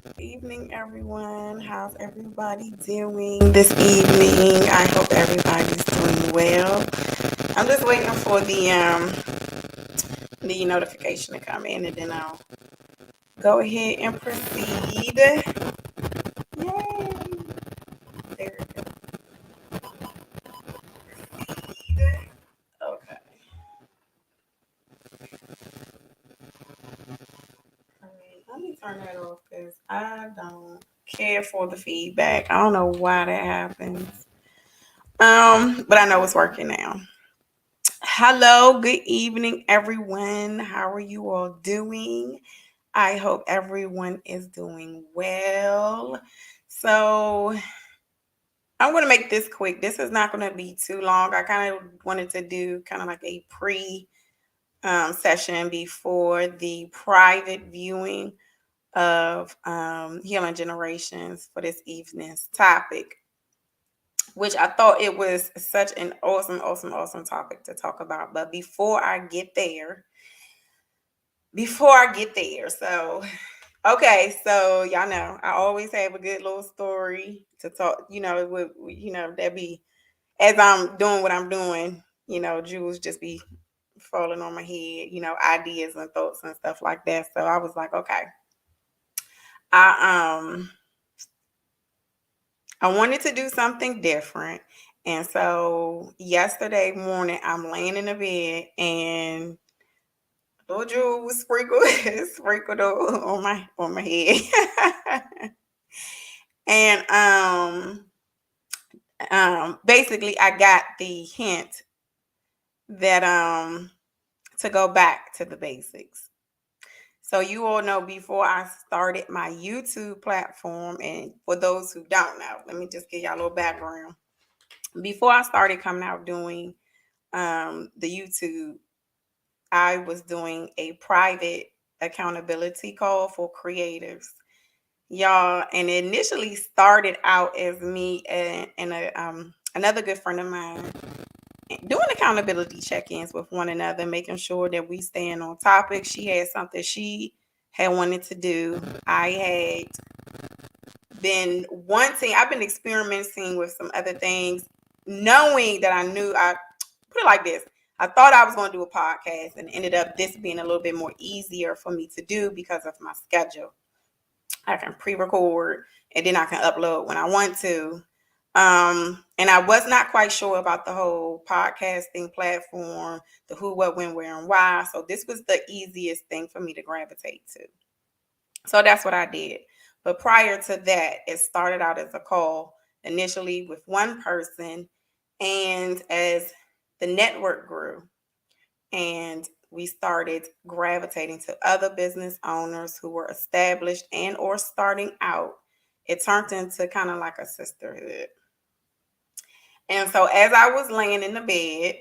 Good evening, everyone. How's everybody doing this evening? I hope everybody's doing well. I'm just waiting for the notification to come in, and then I'll go ahead and proceed. Yay! There we go. Okay. All right. Let me turn that off because I don't care for the feedback. I don't know why that happens. But I know it's working now. Hello, good evening, everyone. How are you all doing? I hope everyone is doing well. So, I'm going to make this quick. This is not going to be too long. I kind of wanted to do kind of like a pre session before the private viewing of Healing Generations for this evening's topic, which I thought it was such an awesome topic to talk about. But before I get there, so okay, so y'all know I always have a good little story to talk. That be as I'm doing what I'm doing. Jewels just be falling on my head. Ideas and thoughts and stuff like that. So I was like, okay, I I wanted to do something different. And so yesterday morning, I'm laying in the bed and little Jewel was sprinkled on my head. And basically I got the hint that to go back to the basics. So you all know before I started my YouTube platform, and for those who don't know, let me just give y'all a little background. Before I started coming out doing the YouTube, I was doing a private accountability call for creatives. Y'all, and it initially started out as me and another good friend of mine doing accountability check-ins with one another, making sure that we staying on topic. She had something she had wanted to do. I've been experimenting with some other things, knowing that I put it like this. I thought I was going to do a podcast and ended up this being a little bit more easier for me to do because of my schedule. I can pre-record and then I can upload when I want to. And I was not quite sure about the whole podcasting platform, the who, what, when, where, and why. So this was the easiest thing for me to gravitate to. So that's what I did. But prior to that, it started out as a call initially with one person. And as the network grew and we started gravitating to other business owners who were established and or starting out, it turned into kind of like a sisterhood. And so as I was laying in the bed,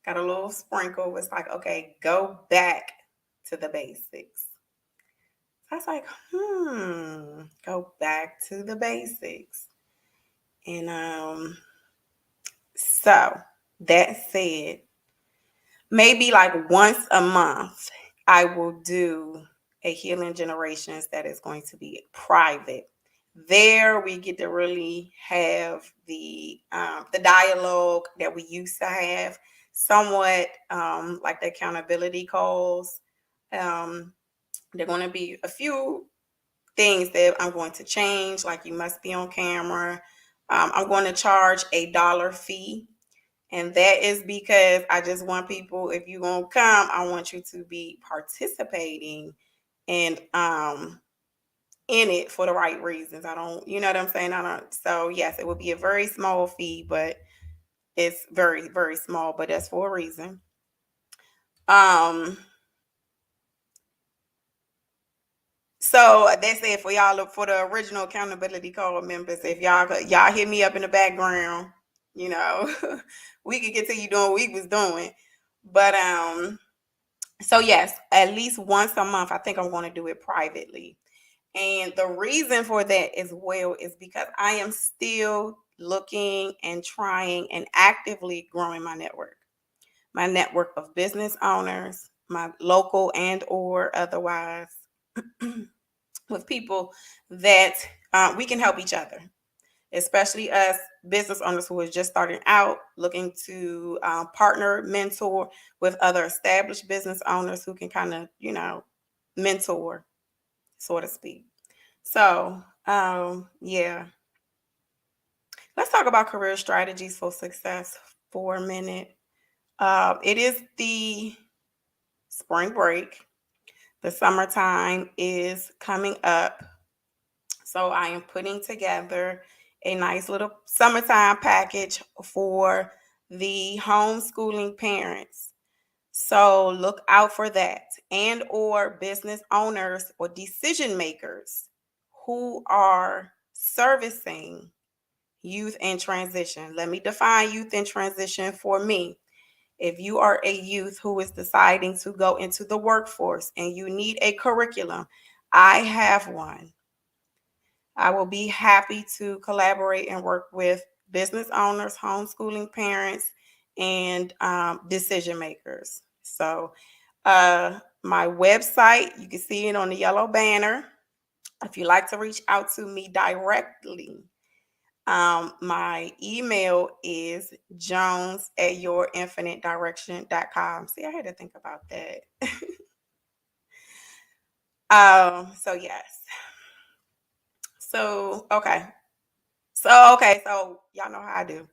got a little sprinkle, was like, okay, go back to the basics. I was like, go back to the basics. And so that said, maybe like once a month, I will do a Healing Generations that is going to be private. There we get to really have the dialogue that we used to have, somewhat like the accountability calls. Um, there are going to be a few things that I'm going to change, like you must be on camera. I'm going to charge $1 fee. And that is because I just want people, if you're going to come, I want you to be participating and in it for the right reasons. I don't, you know what I'm saying? I don't, so yes, it would be a very small fee, but it's very, very small, but that's for a reason. Um, So that's it for y'all. For the original accountability call members, if y'all hit me up in the background, you know, we could continue doing what we was doing. But so yes, at least once a month, I think I'm going to do it privately. And the reason for that as well is because I am still looking and trying and actively growing my network of business owners, my local and or otherwise. with people that we can help each other, especially us business owners who are just starting out, looking to partner, mentor with other established business owners who can kind of, mentor, so to speak. So, yeah, let's talk about career strategies for success for a minute. It is the spring break. The summertime is coming up. So I am putting together a nice little summertime package for the homeschooling parents. So look out for that, and or business owners or decision makers who are servicing youth in transition. Let me define youth in transition for me. If you are a youth who is deciding to go into the workforce and you need a curriculum, I have one. I will be happy to collaborate and work with business owners, homeschooling parents, and decision makers. So, my website, you can see it on the yellow banner. If you'd like to reach out to me directly, my email is jones at yourinfinitedirection.com. See, I had to think about that. So yes. So, okay. So y'all know how I do.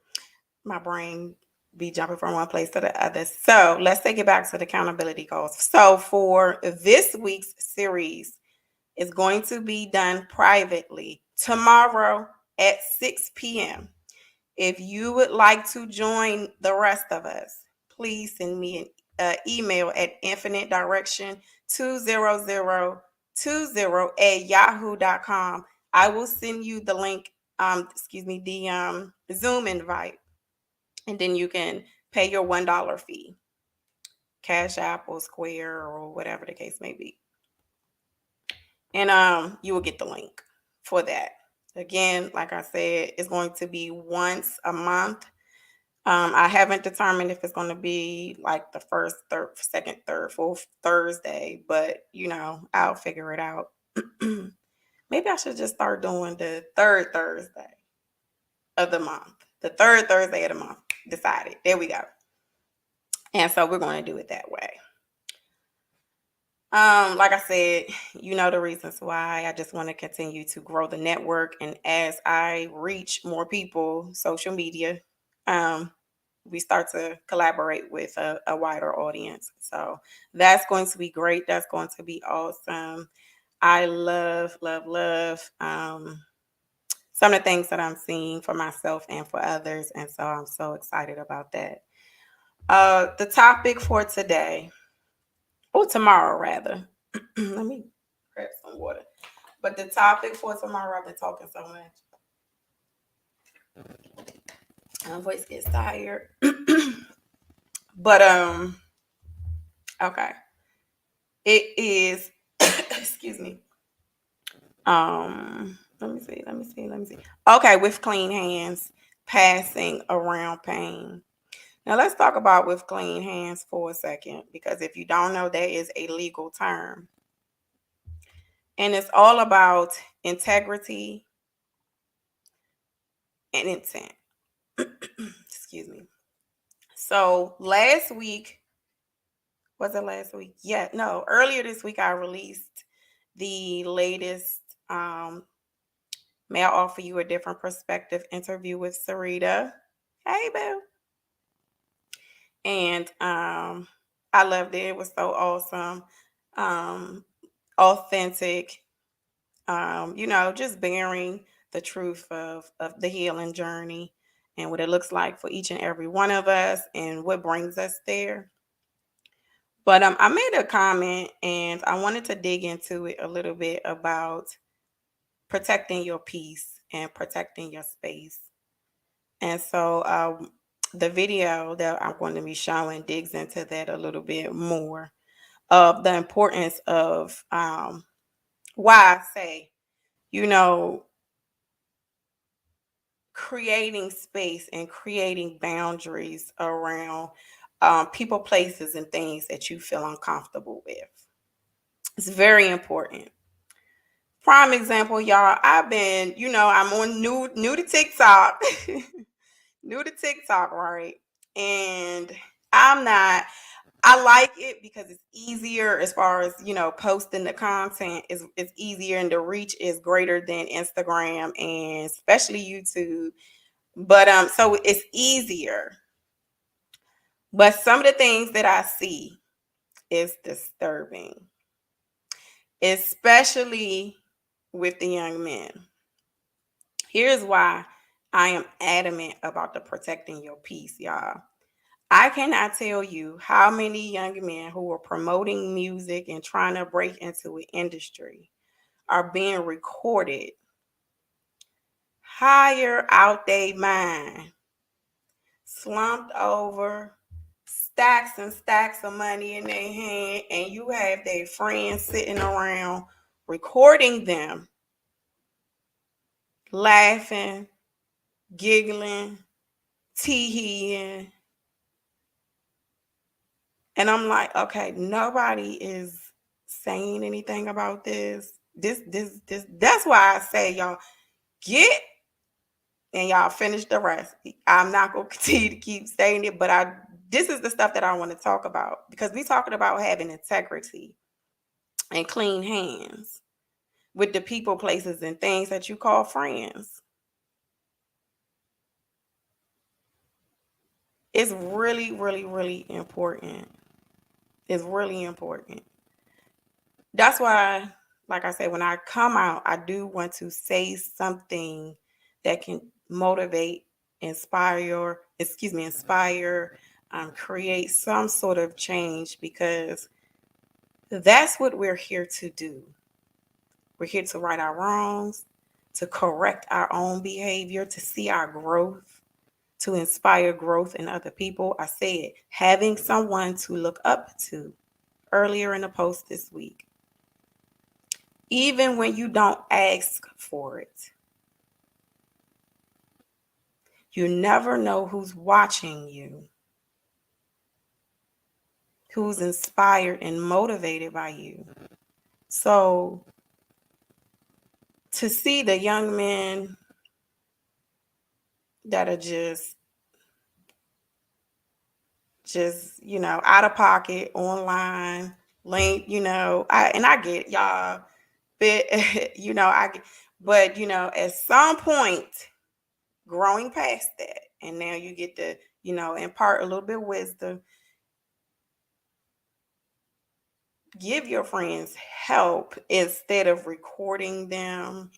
My brain be jumping from one place to the other. So let's take it back to the accountability goals. So for this week's series, it's going to be done privately tomorrow at 6 p.m. If you would like to join the rest of us, please send me an email at infinitedirection20020 at yahoo.com. I will send you the link, the Zoom invite, and then you can pay your $1 fee, Cash App or Square or whatever the case may be. And you will get the link for that. Again, like I said, it's going to be once a month. I haven't determined if it's going to be like the first, third, second, third, fourth Thursday, but I'll figure it out. Maybe I should just start doing the third Thursday of the month. The third Thursday of the month. Decided. There we go. And so we're going to do it that way. Like I said, you know the reasons why. I just want to continue to grow the network, and as I reach more people, social media, we start to collaborate with a wider audience. So that's going to be great. That's going to be awesome. I love, love, love some of the things that I'm seeing for myself and for others, and so I'm so excited about that. The topic for today, or tomorrow rather. Let me grab some water. But the topic for tomorrow, I've been talking so much. My voice gets tired. But okay. It is excuse me. Let me see. Okay, with clean hands, passing around pain. Now let's talk about with clean hands for a second, because if you don't know, that is a legal term. And it's all about integrity and intent. Excuse me. So last week, was it last week? Yeah, no, earlier this week I released the latest May I Offer You a Different Perspective interview with Sarita. Hey, boo. And I loved it. It was so awesome. Authentic. Just bearing the truth of the healing journey and what it looks like for each and every one of us and what brings us there. But I made a comment and I wanted to dig into it a little bit about protecting your peace and protecting your space. And so the video that I'm going to be showing digs into that a little bit more, of the importance of why I say, creating space and creating boundaries around people, places, and things that you feel uncomfortable with. It's very important. Prime example, y'all. I've been, I'm on new to TikTok. New to TikTok, right? And I'm not I like it because it's easier as far as, posting the content is easier and the reach is greater than Instagram and especially YouTube. But so it's easier. But some of the things that I see is disturbing, especially with the young men. Here's why I am adamant about the protecting your peace, y'all. I cannot tell you how many young men who are promoting music and trying to break into an industry are being recorded, higher out their mind, slumped over, stacks and stacks of money in their hand, and you have their friends sitting around recording them, laughing, giggling, tee-heeing. And I'm like, okay, nobody is saying anything about this. This. That's why I say y'all get and y'all finish the rest. I'm not gonna continue to keep saying it, but this is the stuff that I want to talk about because we talking about having integrity and clean hands with the people, places, and things that you call friends. It's really, really, really important. It's really important. That's why, like I said, when I come out, I do want to say something that can motivate, inspire, create some sort of change because that's what we're here to do. We're here to right our wrongs, to correct our own behavior, to see our growth, to inspire growth in other people. I said, having someone to look up to earlier in the post this week. Even when you don't ask for it, you never know who's watching you, who's inspired and motivated by you. So to see the young men that are just out of pocket online, link, I get y'all, but I get, but at some point growing past that, and now you get to impart a little bit of wisdom. Give your friends help instead of recording them,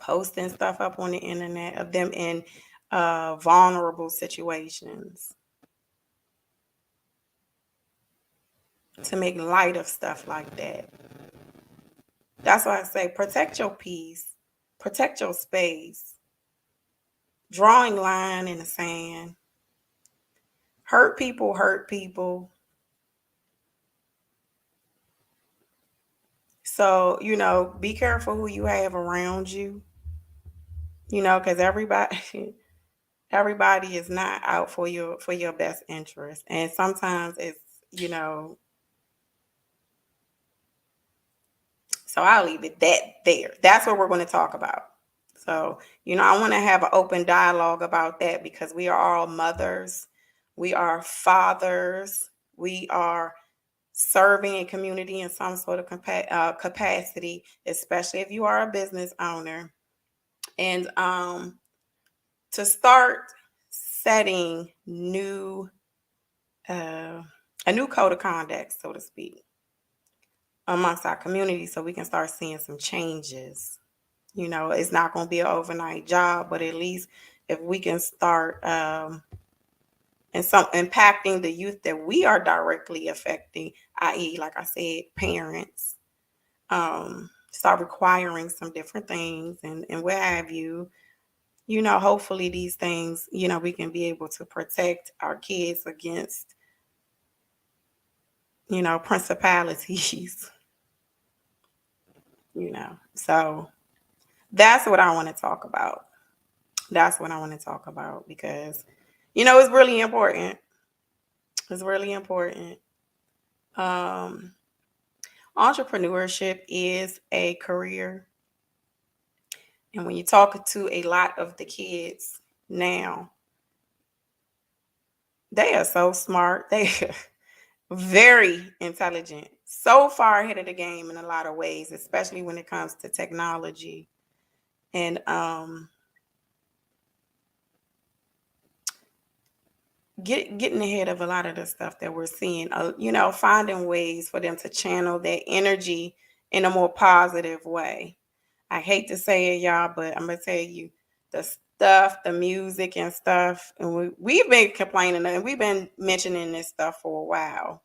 posting stuff up on the internet of them in vulnerable situations to make light of stuff like that. That's why I say protect your peace, protect your space, drawing line in the sand. Hurt people hurt people. So, be careful who you have around you, because everybody is not out for your best interest. And sometimes it's, so I'll leave it there. That's what we're going to talk about. So, I want to have an open dialogue about that because we are all mothers. We are fathers. We are serving a community in some sort of capacity, especially if you are a business owner. And to start setting a new code of conduct, so to speak, amongst our community so we can start seeing some changes. It's not going to be an overnight job, but at least if we can start and some impacting the youth that we are directly affecting, i.e., like I said, parents, start requiring some different things and what have you. Hopefully these things, we can be able to protect our kids against, principalities, So that's what I want to talk about. That's what I want to talk about because, it's really important. It's really important. Um, Entrepreneurship is a career. And when you talk to a lot of the kids now, they are so smart. They are very intelligent, so far ahead of the game in a lot of ways, especially when it comes to technology. And getting ahead of a lot of the stuff that we're seeing, finding ways for them to channel their energy in a more positive way. I hate to say it, y'all, but I'm gonna tell you, the stuff, the music and stuff, and we've been complaining and we've been mentioning this stuff for a while.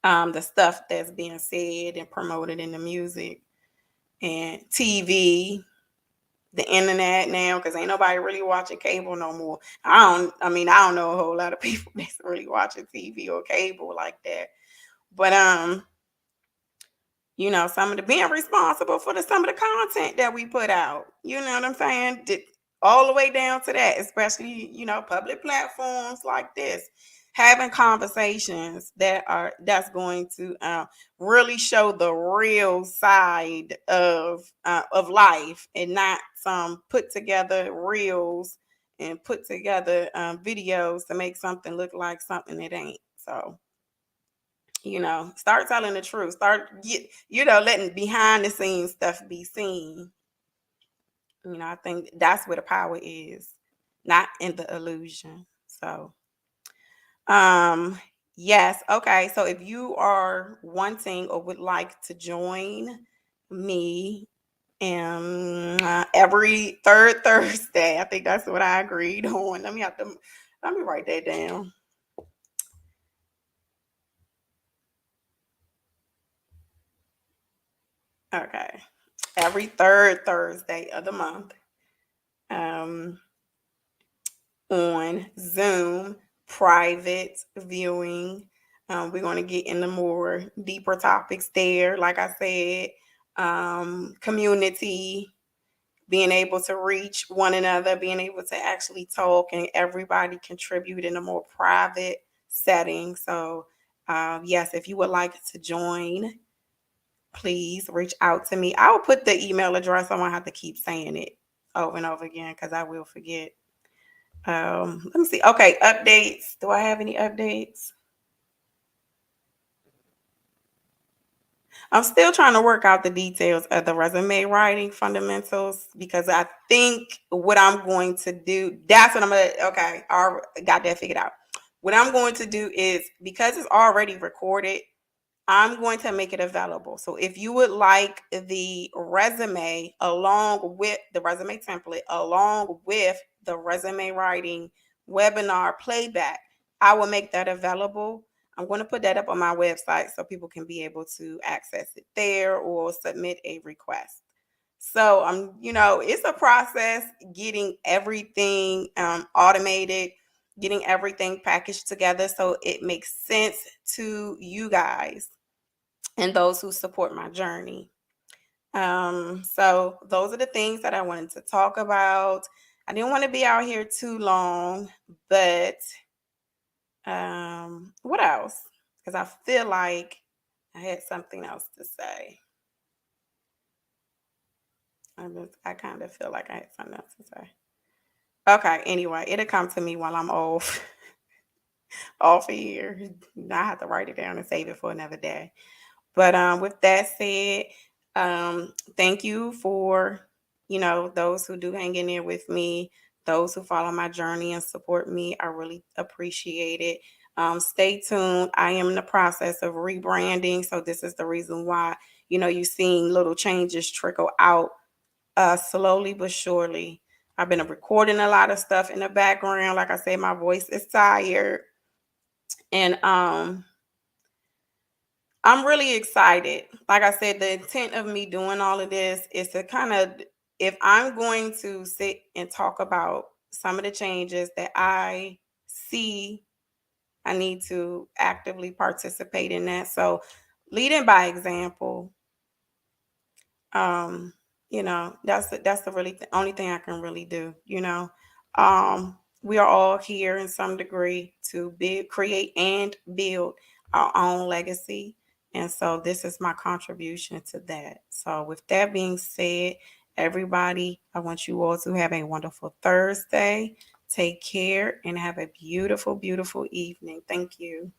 The stuff that's being said and promoted in the music and TV, the internet now, because ain't nobody really watching cable no more. I don't know a whole lot of people that's really watching TV or cable like that. But some of the being responsible for some of the content that we put out. You know what I'm saying? All the way down to that, especially, public platforms like this, having conversations that's going to really show the real side of life, and not some put together reels and put together videos to make something look like something it ain't. So start telling the truth. Start letting behind the scenes stuff be seen. I think that's where the power is, not in the illusion. So yes, okay, so if you are wanting or would like to join me every third Thursday, I think that's what I agreed on. Let me write that down. Okay, every third Thursday of the month, on Zoom, private viewing. We're going to get into more deeper topics there. Like I said, community, being able to reach one another, being able to actually talk and everybody contribute in a more private setting. So, yes, if you would like to join, please reach out to me. I will put the email address. I won't have to keep saying it over and over again because I will forget. Let me see. Okay, updates. Do I have any updates? I'm still trying to work out the details of the resume writing fundamentals, because I think what I'm going to do, that's what I'm going to, okay, I got that figured out. What I'm going to do is, because it's already recorded, I'm going to make it available. So if you would like the resume along with the resume template, along with the resume writing webinar playback, I will make that available. I'm going to put that up on my website so people can be able to access it there or submit a request. So it's a process getting everything automated, getting everything packaged together so it makes sense to you guys and those who support my journey. So those are the things that I wanted to talk about. I didn't want to be out here too long, but what else? Because I feel like I had something else to say. I kind of feel like I had something else to say. Okay, anyway, it'll come to me while I'm off off of here. I have to write it down and save it for another day. But with that said, thank you for, those who do hang in there with me, those who follow my journey and support me. I really appreciate it. Stay tuned. I am in the process of rebranding. So this is the reason why, you're seeing little changes trickle out slowly but surely. I've been recording a lot of stuff in the background. Like I said, my voice is tired. And I'm really excited. Like I said, the intent of me doing all of this is to kind of, if I'm going to sit and talk about some of the changes that I see, I need to actively participate in that. So, leading by example, um, that's the really only thing I can really do. We are all here in some degree to build, create, and build our own legacy. And so this is my contribution to that. So with that being said, Everybody, I want you all to have a wonderful Thursday. Take care and have a beautiful, beautiful evening. Thank you.